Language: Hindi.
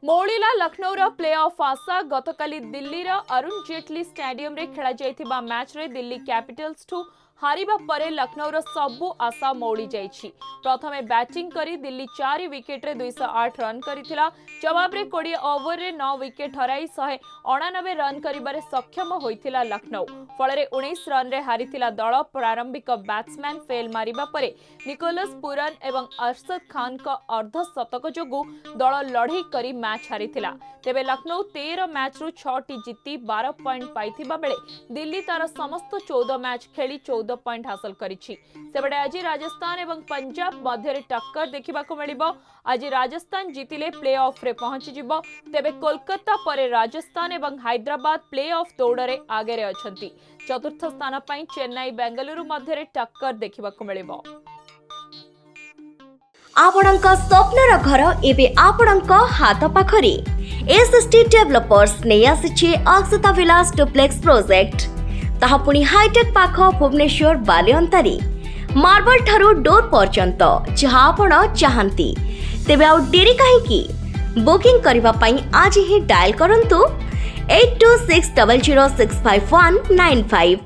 मौलिला लखनऊर प्ले ऑफ आशा गतकाली दिल्लीर अरुण जेटली स्टेडियम रे खेला जाइथिबा मैच रे दिल्ली कैपिटल्स ठू हारिबा परे लखनऊर सबु आशा मौली जाइछि। प्रथमे बैटिंग करी दिल्ली 4 विकेट रे 208 रन करिथिला। जवाब रे 20 ओवर रे 9 विकेट हराई 189 रन करिबारे सक्षम होइथिला लखनऊ। फଳରେ 19 रन रे हारिथिला दल। प्रारंभिक बैट्समैन फेल मारिबा परे निकोलस पुरन एवं अरशद खान का अर्धशतक जोगु दल लढ़ई करी मैच हारिथिला। तेबे लखनऊ 13 मैच रु 6 टी जीती 12 पॉइंट पाइथिबा बेले दिल्ली तार समस्त 14 मैच खेली 14 पॉइंट हासिल करिछि। सेबडे आज राजस्थान एवं पंजाब मध्य टक्कर देखा मिलिबो। आज राजस्थान जीतिले प्ले ऑफ रे पहुंची जिवो। तेबे कोलकाता परे राजस्थान एवं हैदराबाद प्ले ऑफ दौड़े आगे अछंती। चतुर्थ स्थान पई चेन्नई बेंगलुरु मध्य टक्कर देखा मिलिबो। आपणक स्वप्नर घर एबे आपणक हाथ पाखरे एसएसटी डेवलपर्स नै आसिछि अक्षता विलास डुप्लेक्स प्रोजेक्ट। ताहा पुणी हाईटेक पाख भुवनेश्वर बालिअंतारी मार्बल ठारू डोर पर्यंत जहाँ आपण चाहंती। तेबे आउ डेरी काहेकि बुकिंग करिबा पई आज ही डायल करंतु 8260065195।